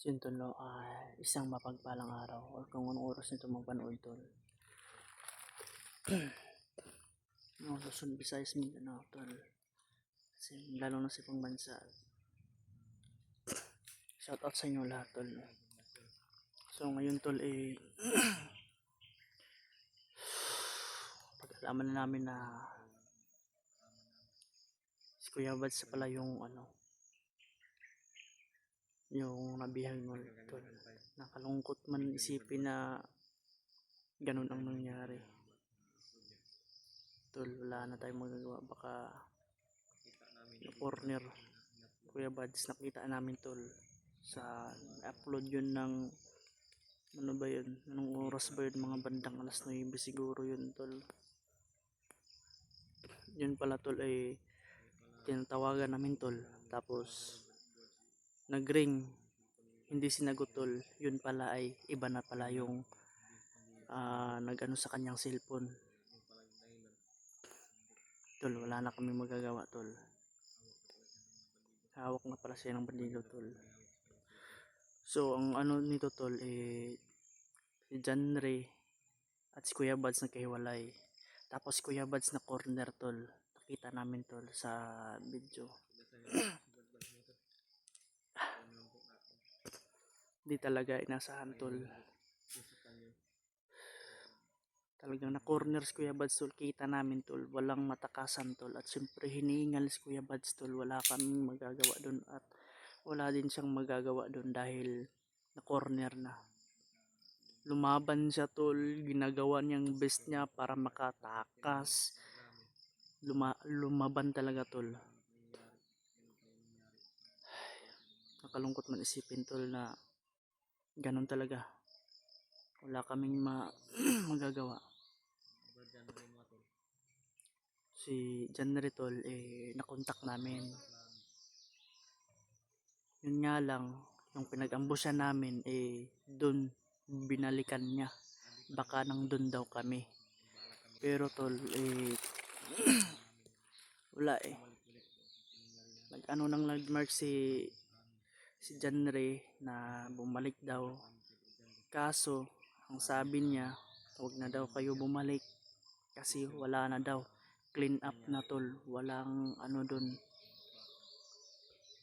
So yun tol, no? Isang mapagpalang araw or kung anong oras nito magpanood tol. No, Luzon, Visayas, Mindanao tol. Kasi lalo na sa ibang bansa. Shout out sa inyo lahat tol. No? So ngayon tol pag-alaman na namin na si Kuya Bads pala yung yung nabihag mo tol. Nakalungkot man isipin na ganun ang nangyari. Tol, wala na tayong magagawa. Baka yung corner Kuya Bads nakita namin tol sa upload yun ng ano ba yun, anong oras ba yun, mga bandang alas 9 siguro yun tol. Yun pala tol ay tinatawagan namin tol, tapos nagring, hindi sinagot tol. Yun pala ay iba na pala yung nagano sa kanyang cellphone tol. Wala na kami magagawa tol, hawak na pala siya ng bandido tol. So ang ano nito tol si John Ray at si Kuya Bads nagkahiwalay. Tapos si Kuya Bads na corner tol, nakita namin tol sa video. Di talaga inasahan tol. Talagang na corner si Kuya Bads tol, kita namin tol, walang matakasan tol. At syempre hinihingal si Kuya Bads tol, wala kaming magagawa doon at wala din siyang magagawa doon dahil na corner na. Lumaban siya tol, ginagawa niyang best niya para makatakas. Lumaban talaga tol. Nakalungkot man isipin tol na ganun talaga. Wala kaming magagawa. Si John Ray tol nakontak namin. Yun nga lang, yung pinag-ambusyan namin dun binalikan niya. Baka nang dun daw kami. Pero tol wala nag-ano nang nag-mark si John Ray na bumalik daw. Kaso ang sabi niya, huwag na daw kayo bumalik kasi wala na daw, clean up na tol. Walang ano dun,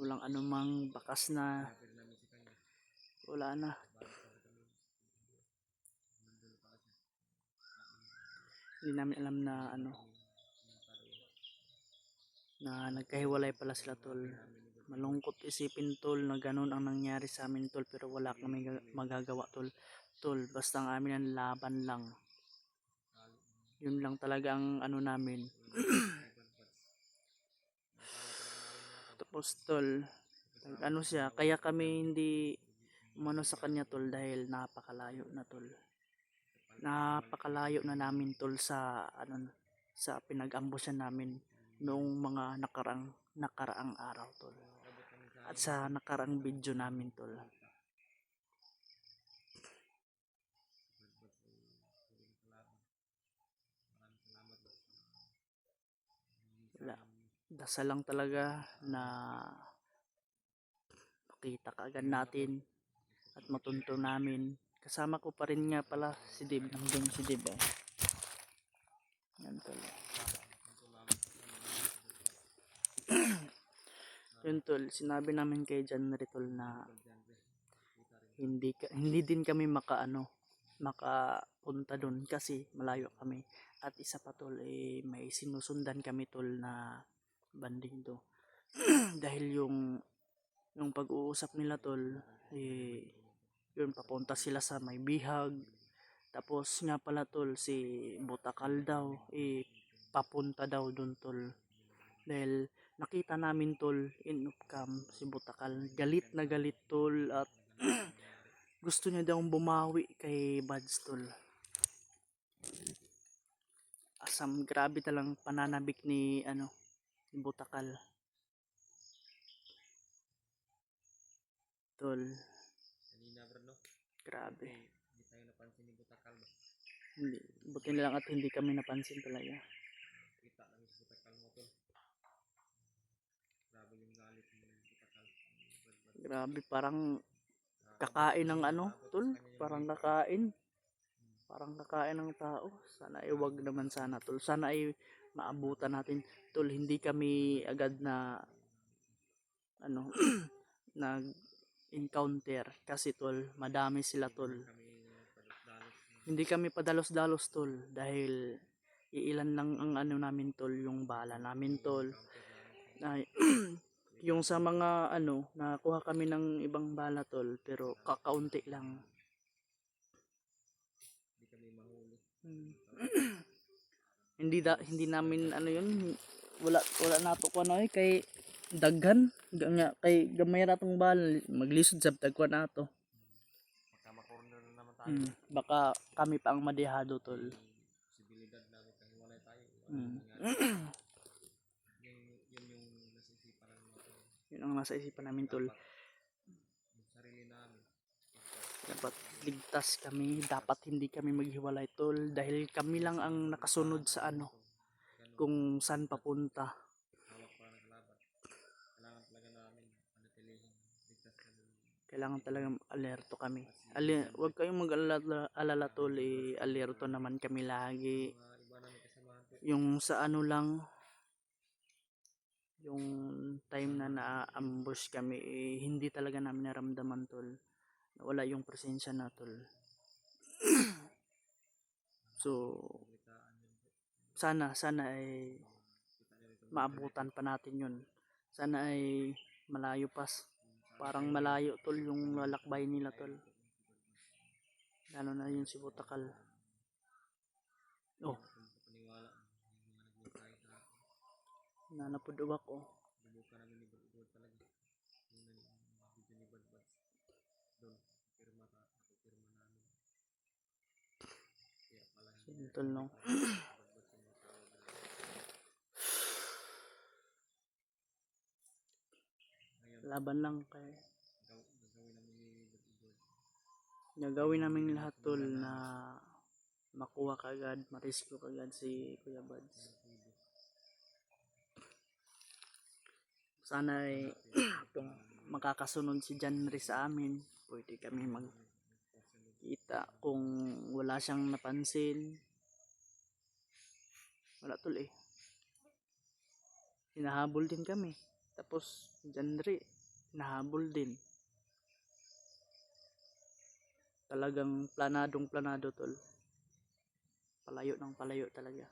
walang anumang bakas na, wala na. Hindi namin alam na na nagkahiwalay pala sila tol. Malungkot isipin tol na ganun ang nangyari sa amin tol, pero wala kami magagawa tol. Basta ang amin ang laban lang. Yun lang talaga ang ano namin. Tapos tol, ano siya, kaya kami hindi umano sa kanya tol dahil napakalayo na tol. Napakalayo na namin tol sa sa pinag-ambusyan namin noong mga nakaraang araw tol. At sa nakaraang video namin tol. Wala. Dasal lang talaga na makita kaagad natin at matunto namin. Kasama ko pa rin nga pala si Dave. Nandun si Dave yan tol. Yun tol, sinabi namin kay John Ray tol na hindi din kami makapunta doon kasi malayo kami. At isa pa tol, may sinusundan kami tol na bandido. Dahil yung pag-uusap nila tol, yun papunta sila sa may bihag. Tapos nga pala tol, si Butakal daw papunta daw doon tol. Dahil nakita namin tol in of cam si Butakal, galit na galit tol at gusto niya daw bumawi kay Bads tol. Asam, grabe talang pananabik ni Butakal tol. Grabe. Hindi, buti na lang at hindi kami napansin talaga. Grabe, parang kakain ng ano, tol, parang kakain ng tao. Sana ay wag naman sana, tol. Sana ay maabutan natin, tol. Hindi kami agad na ano nag encounter kasi tol, madami sila tol. Hindi kami padalos-dalos tol dahil iilan lang ang ano namin tol, yung bala namin tol. Na yung sa mga ano, nakakuha kami ng ibang bala tol, pero kakaunti lang. Hindi namin ano yun, wala nato ko ano kay daghan ganya kay gamay ra tong bala maglisod sa dagwan nato. Baka makorner na naman tayo. Baka kami pa ang madihado tol. Posibilidad namin kahiwalay tayo. Mm. Yun yung nasa isipan namin. Yun ang nasa isipan namin tol. Yung sarili namin. Dapat ligtas kami, dapat hindi kami maghiwalay tol dahil kami lang ang nakasunod sa ano kung saan papunta. Hawak pa ng kalaban. Kailangan talaga namin panatilihin. Ligtas kami. Kailangan talagang alerto kami. Huwag kayong mag-alala tol, alerto naman kami lagi. Mga iba namin kasamahan po. Yung sa ano lang, yung time na na-ambush kami, hindi talaga namin naramdaman tol. Wala yung presensya na tol. So, sana ay maabutan pa natin yun. Sana ay malayo pas. Parang malayo tol yung lalakbay nila tol. Lalo na yun si Butakal. Oh. Nanapod uwak oh. Bubuka namin ni Badbad talaga. Yung video ni Badbad. Doon, pirma namin. Kaya pala. Simple no. Laban lang kay gagawin namin lahat tol na makuha kagad, ma-rescue kagad si Kuya Bads. Sana ay kung makakasunod si Janry sa amin, pwede kami magkita. Kung wala siyang napansin, wala tol hinahabol din kami. Tapos Janry hinahabol din. Talagang planado tol. Palayo talaga.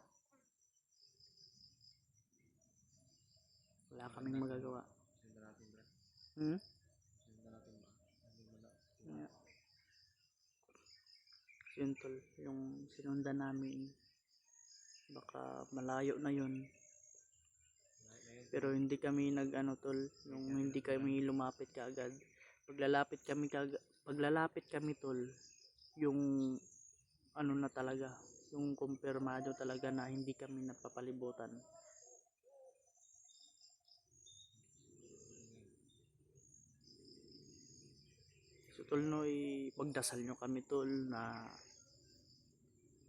Wala kaming magagawa. Yeah. Yun tol, yung sinundan namin baka malayo na yun. Pero hindi kami nag-ano tol, yung hindi kami lumapit kaagad. Paglalapit kami tol, yung ano na talaga, yung kumpirmado talaga na hindi kami napapalibutan. So tol no, pagdasal nyo kami tol na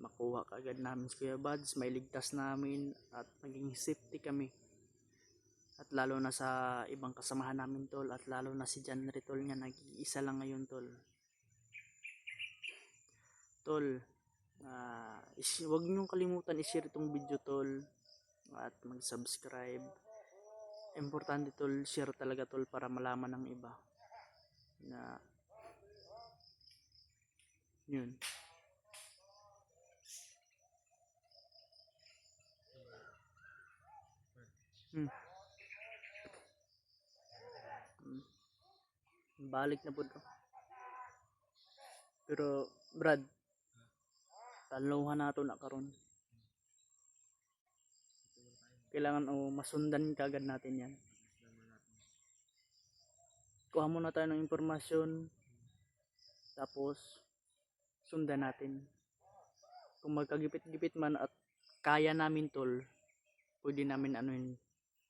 makuha kaagad namin si Kuya Bads, may ligtas namin at maging safety kami. At lalo na sa ibang kasamahan namin tol, at lalo na si Janry tol nga nag-iisa lang ngayon tol. Tol, huwag niyong kalimutan i-share itong video tol at mag-subscribe. Importante tol, share talaga tol para malaman ng iba na yun. Balik na po to. Pero Brad, taluhan nato na karon. Kailangan masundan kagad natin yan. Kuha muna tayo ng impormasyon, tapos sundan natin. Kung magkagipit-gipit man at kaya namin tol, pwede namin ano yun,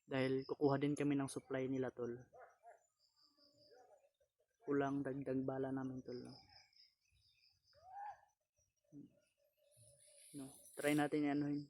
dahil kukuha din kami ng supply nila tol. Kulang dagdag bala namin tol. No, try natin ano yun.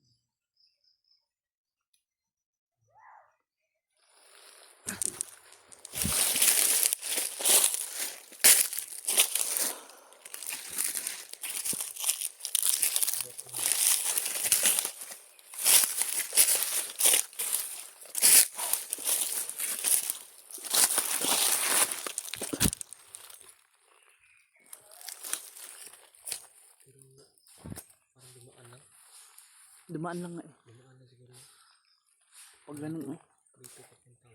Pero parang dumaan lang. Dumaan lang nga eh. Dumaan na siguro. Pag ganun eh. Dito papunta.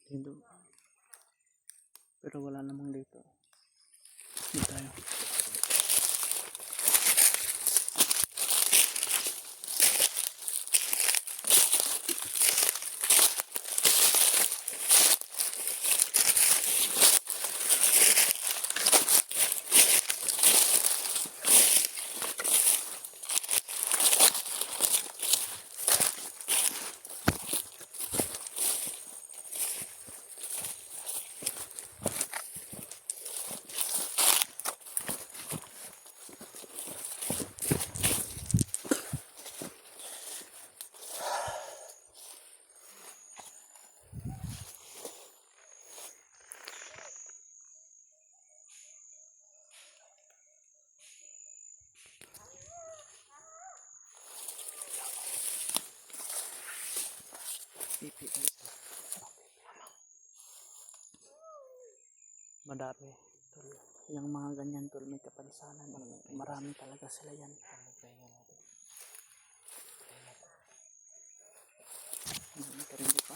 Dito. Pero wala namang dito. Dito tayo. Pipi. Madami. Tol. Yung mga ganyan tol, may kapansanan. Marami talaga sila yan. Hindi pa.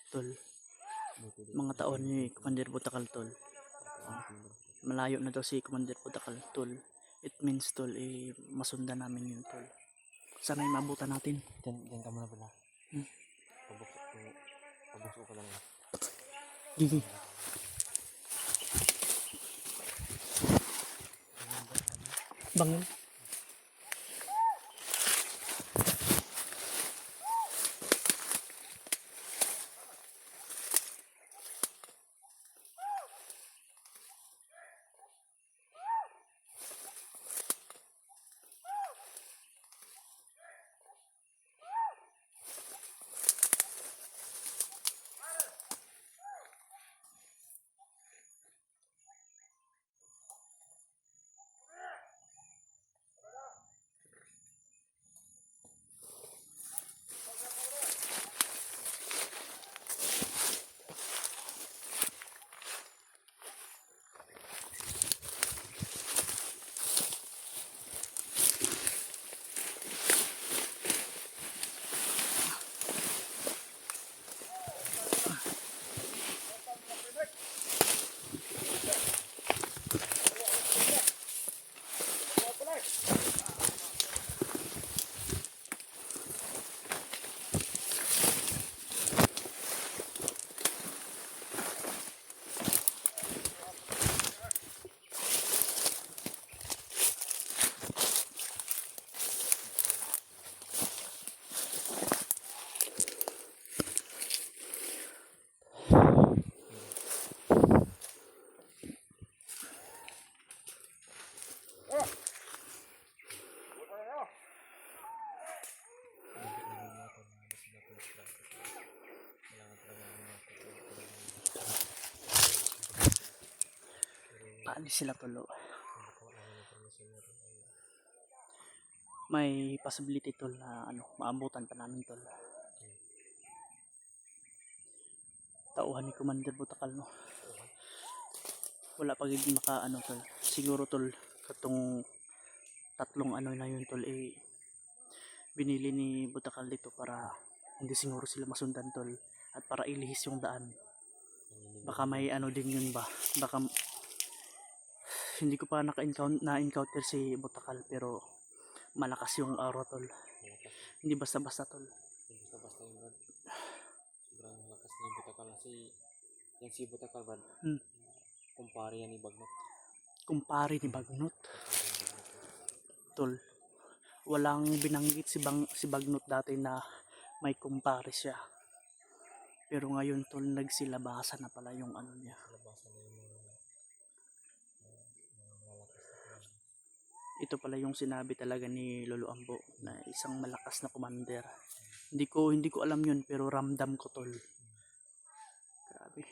Tol. Mga taon ni Commander Butakal tol. Malayo na daw si Commander Butakal tol. It means tol, masundan namin yun tol. Sana'y mabutan natin. Diyan ka muna pala. Hmm. Pabukso ko lang. Gigi. Bangin. Paalis sila tulo. may possibility tol na ano, maabutan pa namin tol. Tauhan ni Commander Butakal no. Wala pa gid maka ano tol. Siguro tol katong tatlong ano na yun tol eh binili ni Butakal dito para hindi siguro sila masundan tol at para ilihis yung daan. Baka may ano din yun ba? Baka hindi ko pa na-encounter si Butakal pero malakas yung aura tol. Malakas. Hindi basta-basta tol. Yung basta-basta yung Brad. Sobrang lakas ni Butakal. Kasi yan si Butakal Brad. Kumpare yan ni Bagnot. Kumpare ni Bagnot Kumpare ni Bagnot. tol. Walang binanggit si Bagnot dati na may kumpare siya. Pero ngayon tol nagsilabasa na pala yung ano niya. Labasan na yung mga malakas na Brad. Ito pala yung sinabi talaga ni Lolo Ambo na isang malakas na commander. Hindi ko alam yun pero ramdam ko tol. Grabe.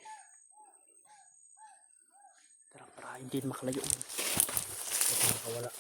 Tara para hindi makalayo. Nakawala.